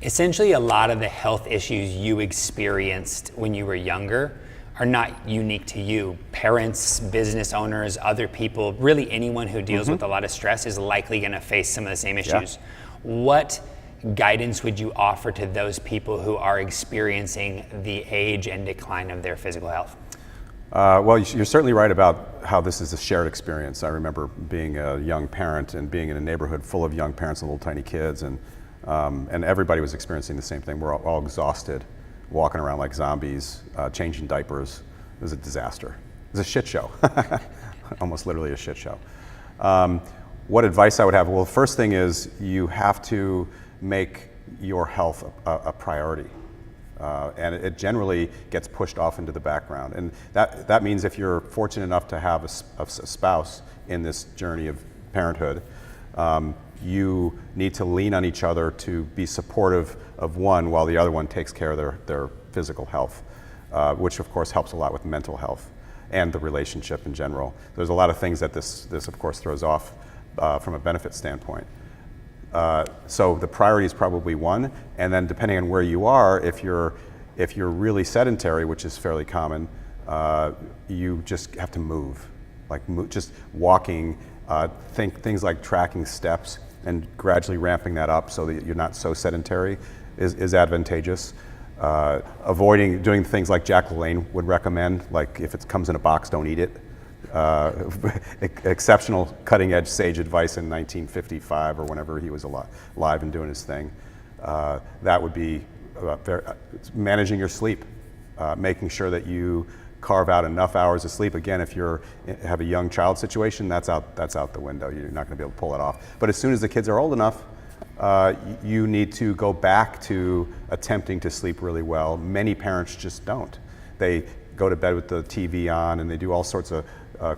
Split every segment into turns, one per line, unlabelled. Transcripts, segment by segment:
Essentially, a lot of the health issues you experienced when you were younger are not unique to you. Parents, business owners, other people, really anyone who deals with a lot of stress is likely going to face some of the same issues. What guidance would you offer to those people who are experiencing the age and decline of their physical health?
Well, you're certainly right about how this is a shared experience. I remember being a young parent and being in a neighborhood full of young parents and little tiny kids, and everybody was experiencing the same thing. We're all exhausted, walking around like zombies, changing diapers. It was a disaster. It was a shit show, almost literally a shit show. What advice I would have? Well, the first thing is you have to make your health a priority. And it generally gets pushed off into the background. And that means if you're fortunate enough to have a spouse in this journey of parenthood, you need to lean on each other to be supportive of one while the other one takes care of their physical health, which of course helps a lot with mental health and the relationship in general. There's a lot of things that this of course throws off from a benefit standpoint. So the priority is probably one, and then depending on where you are, if you're really sedentary, which is fairly common, you just have to move, just walking. Things like tracking steps and gradually ramping that up so that you're not so sedentary is advantageous. Avoiding doing things like Jack LaLanne would recommend, like if it comes in a box, don't eat it. Exceptional cutting edge sage advice in 1955 or whenever he was alive and doing his thing. That would be managing your sleep, making sure that you carve out enough hours of sleep. Again, if you have a young child situation, that's out the window. You're not going to be able to pull it off. But as soon as the kids are old enough, you need to go back to attempting to sleep really well. Many parents just don't. They go to bed with the TV on and they do all sorts of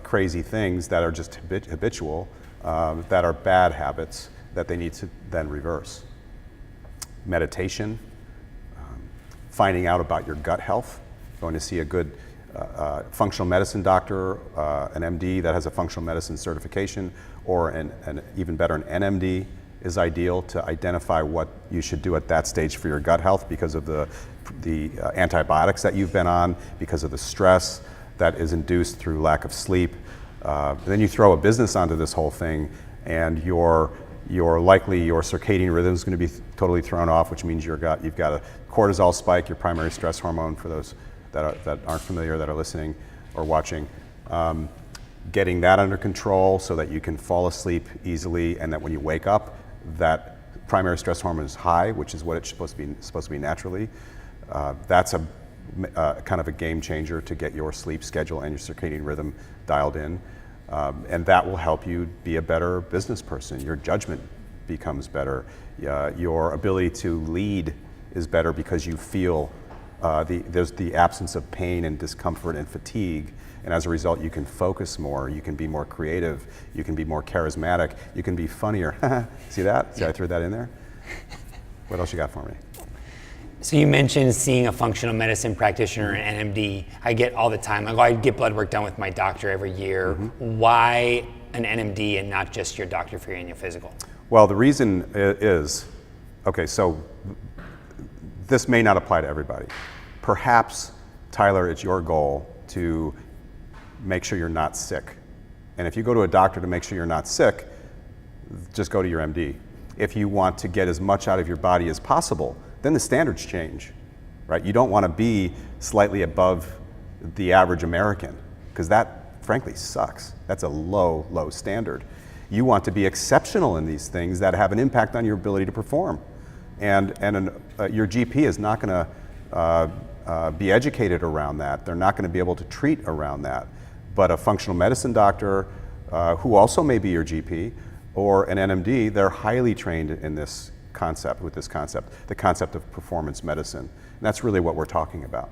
crazy things that are just habitual, that are bad habits that they need to then reverse. Meditation, finding out about your gut health, going to see a good functional medicine doctor, an MD that has a functional medicine certification, or an even better, an NMD is ideal to identify what you should do at that stage for your gut health because of the antibiotics that you've been on, because of the stress that is induced through lack of sleep. Then you throw a business onto this whole thing, and your circadian rhythm is going to be totally thrown off, which means you've got a cortisol spike, your primary stress hormone, for those that aren't familiar, that are listening or watching. Getting that under control so that you can fall asleep easily, and that when you wake up, that primary stress hormone is high, which is what it's supposed to be naturally. That's a kind of a game changer to get your sleep schedule and your circadian rhythm dialed in. And that will help you be a better business person. Your judgment becomes better. Your ability to lead is better because you feel there's the absence of pain and discomfort and fatigue. And as a result, you can focus more, you can be more creative, you can be more charismatic, you can be funnier. See that? See, I threw that in there? What else you got for me?
So you mentioned seeing a functional medicine practitioner, an NMD. I get all the time. I get blood work done with my doctor every year. Why an NMD and not just your doctor for your annual physical?
Well, the reason is, okay, so this may not apply to everybody. Perhaps, Tyler, it's your goal to make sure you're not sick. And if you go to a doctor to make sure you're not sick, just go to your MD. If you want to get as much out of your body as possible, then the standards change, right? You don't want to be slightly above the average American, because that frankly sucks. That's a low, low standard. You want to be exceptional in these things that have an impact on your ability to perform. And your GP is not going to be educated around that. They're not going to be able to treat around that. But a functional medicine doctor, who also may be your GP, or an NMD, they're highly trained in this concept, the concept of performance medicine. And that's really what we're talking about.